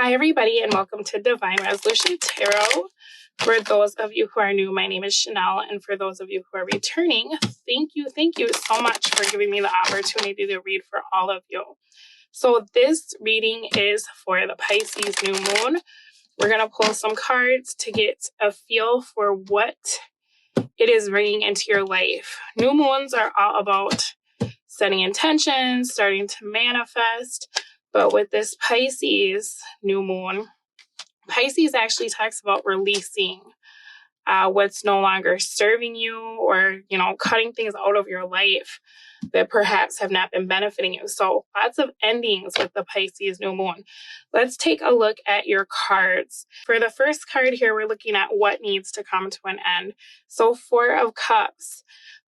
Hi, everybody, and welcome to Divine Resolution Tarot. For those of you who are new, my name is Chanel, and for those of you who are returning, thank you so much for giving me the opportunity to read for all of you. So this reading is for the Pisces new moon. We're going to pull some cards to get a feel for what it is bringing into your life. New moons are all about setting intentions, starting to manifest. But with this Pisces new moon, Pisces actually talks about releasing what's no longer serving you, or, cutting things out of your life that perhaps have not been benefiting you. So lots of endings with the Pisces new moon. Let's take a look at your cards. For the first card here, we're looking at what needs to come to an end. So Four of Cups.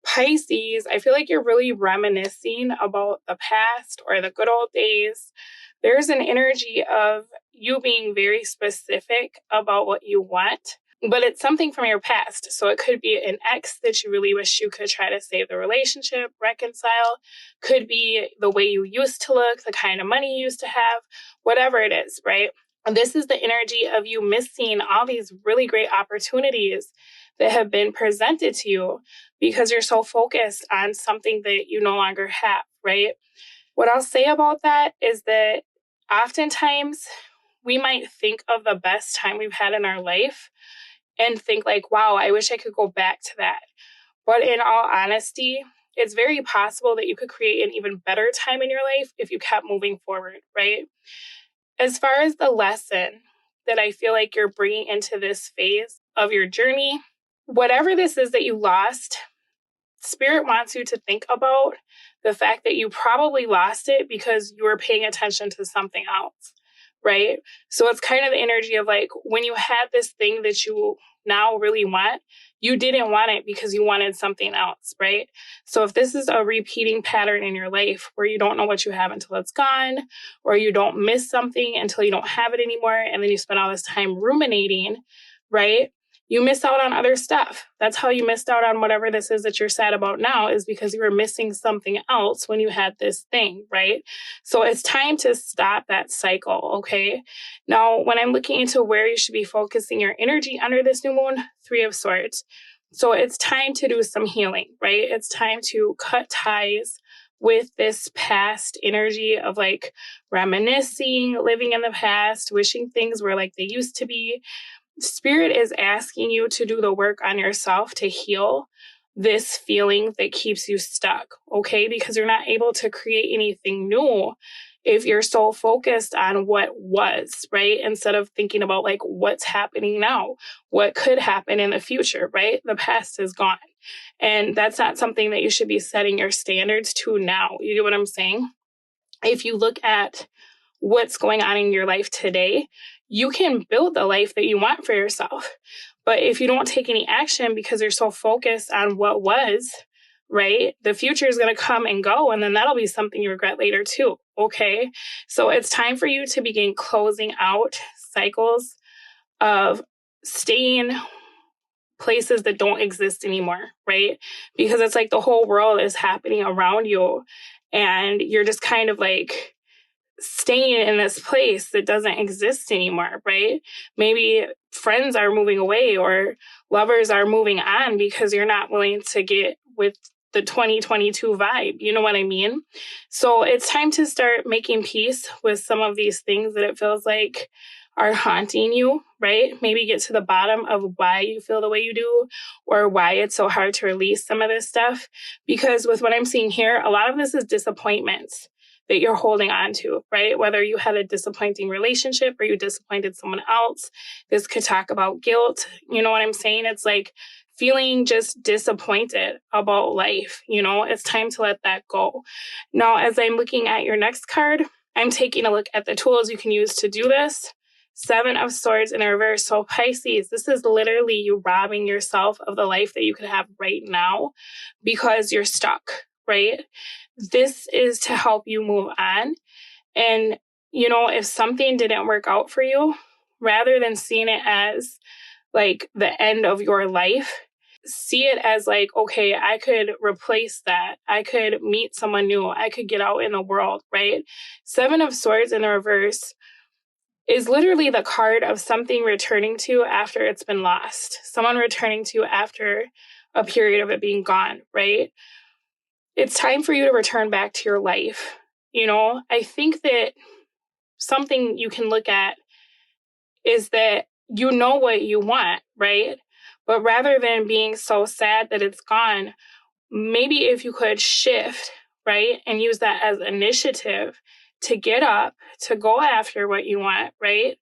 Pisces, I feel like you're really reminiscing about the past or the good old days. There's an energy of you being very specific about what you want, but it's something from your past. So it could be an ex that you really wish you could try to save the relationship, reconcile. Could be the way you used to look, the kind of money you used to have, whatever it is, right? And this is the energy of you missing all these really great opportunities that have been presented to you because you're so focused on something that you no longer have, right? What I'll say about that is that oftentimes we might think of the best time we've had in our life and think like, wow, I wish I could go back to that. But in all honesty, it's very possible that you could create an even better time in your life if you kept moving forward, right? As far as the lesson that I feel like you're bringing into this phase of your journey, whatever this is that you lost, Spirit wants you to think about the fact that you probably lost it because you were paying attention to something else, right? So it's kind of the energy of like when you had this thing that you now really want, you didn't want it because you wanted something else, right? So if this is a repeating pattern in your life where you don't know what you have until it's gone, or you don't miss something until you don't have it anymore, and then you spend all this time ruminating, right? You miss out on other stuff. That's how you missed out on whatever this is that you're sad about now, is because you were missing something else when you had this thing, right? So it's time to stop that cycle, okay? Now, when I'm looking into where you should be focusing your energy under this new moon, Three of Swords. So it's time to do some healing, right? It's time to cut ties with this past energy of like reminiscing, living in the past, wishing things were like they used to be. Spirit is asking you to do the work on yourself to heal this feeling that keeps you stuck, okay? Because you're not able to create anything new if you're so focused on what was, right? Instead of thinking about like what's happening now, what could happen in the future, right? The past is gone. And that's not something that you should be setting your standards to now. You get what I'm saying? If you look at what's going on in your life today, you can build the life that you want for yourself. But if you don't take any action because you're so focused on what was, right, the future is going to come and go, and then that'll be something you regret later too, okay? So it's time for you to begin closing out cycles of staying places that don't exist anymore, right? Because it's like the whole world is happening around you, and you're just kind of like staying in this place that doesn't exist anymore, right? Maybe friends are moving away or lovers are moving on because you're not willing to get with the 2022 vibe. You know what I mean? So it's time to start making peace with some of these things that it feels like are haunting you, right? Maybe get to the bottom of why you feel the way you do, or why it's so hard to release some of this stuff. Because with what I'm seeing here, a lot of this is disappointments that you're holding on to, right? Whether you had a disappointing relationship or you disappointed someone else. This could talk about guilt. You know what I'm saying? It's like feeling just disappointed about life. It's time to let that go. Now, as I'm looking at your next card, I'm taking a look at the tools you can use to do this. Seven of Swords in reverse. So Pisces, this is literally you robbing yourself of the life that you could have right now because you're stuck, right? This is to help you move on. And, if something didn't work out for you, rather than seeing it as like the end of your life, see it as like, okay, I could replace that. I could meet someone new. I could get out in the world, right? Seven of Swords in the reverse. is literally the card of something returning to you after it's been lost. Someone returning to you after a period of it being gone, right? It's time for you to return back to your life. You know, I think that something you can look at is that you know what you want, right? But rather than being so sad that it's gone, maybe if you could shift, right, and use that as initiative to get up, to go after what you want, right?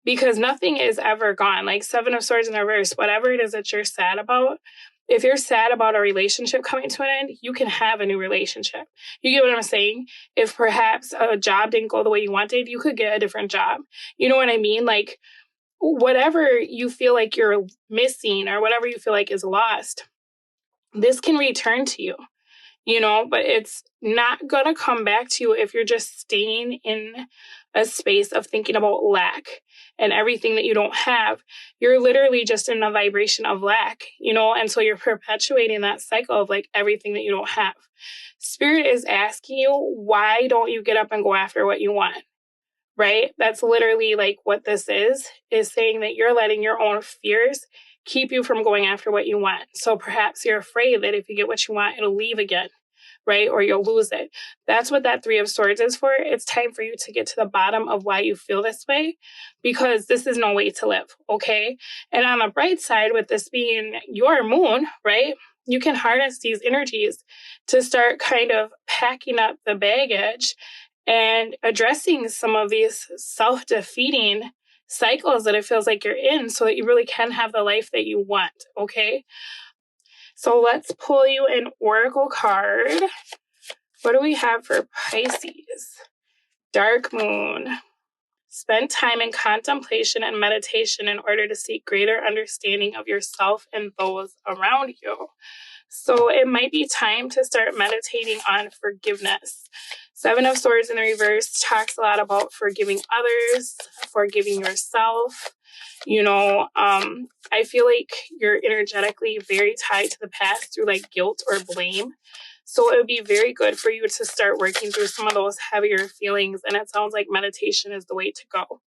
Because nothing is ever gone. Like Seven of Swords in reverse, whatever it is that you're sad about, if you're sad about a relationship coming to an end, you can have a new relationship. You get what I'm saying? If perhaps a job didn't go the way you wanted, you could get a different job. You know what I mean? Like whatever you feel like you're missing or whatever you feel like is lost, this can return to you. You know, but it's not going to come back to you if you're just staying in a space of thinking about lack and everything that you don't have. You're literally just in a vibration of lack, you know, and so you're perpetuating that cycle of like everything that you don't have. Spirit is asking you, why don't you get up and go after what you want? Right? That's literally like what this is saying that you're letting your own fears keep you from going after what you want. So perhaps you're afraid that if you get what you want, it'll leave again, right? Or you'll lose it. That's what that Three of Swords is for. It's time for you to get to the bottom of why you feel this way, because this is no way to live, okay? And on the bright side, with this being your moon, right? You can harness these energies to start kind of packing up the baggage and addressing some of these self-defeating cycles that it feels like you're in so that you really can have the life that you want, okay? So let's pull you an oracle card. What do we have for Pisces? Dark Moon. Spend time in contemplation and meditation in order to seek greater understanding of yourself and those around you. So it might be time to start meditating on forgiveness. Seven of Swords in the reverse talks a lot about forgiving others, forgiving yourself. You know, I feel like you're energetically very tied to the past through like guilt or blame. So it would be very good for you to start working through some of those heavier feelings. And it sounds like meditation is the way to go.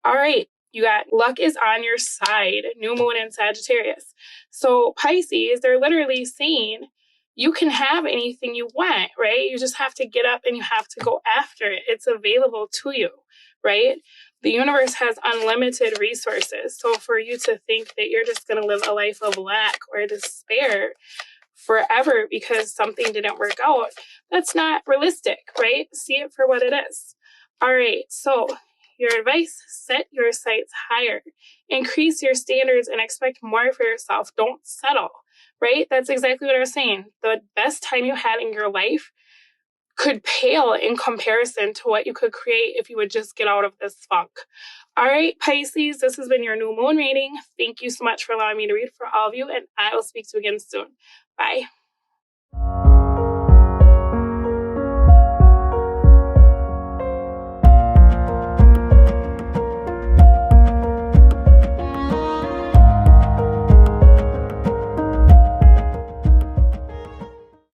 All right. You got luck is on your side. New moon in Sagittarius. So Pisces, they're literally saying you can have anything you want, right? You just have to get up and you have to go after it. It's available to you, right? The universe has unlimited resources. So for you to think that you're just going to live a life of lack or despair forever because something didn't work out, that's not realistic, right? See it for what it is. All right. So your advice, set your sights higher, increase your standards and expect more for yourself. Don't settle, right? That's exactly what I was saying. The best time you had in your life could pale in comparison to what you could create if you would just get out of this funk. All right, Pisces, this has been your new moon reading. Thank you so much for allowing me to read for all of you, and I will speak to you again soon. Bye.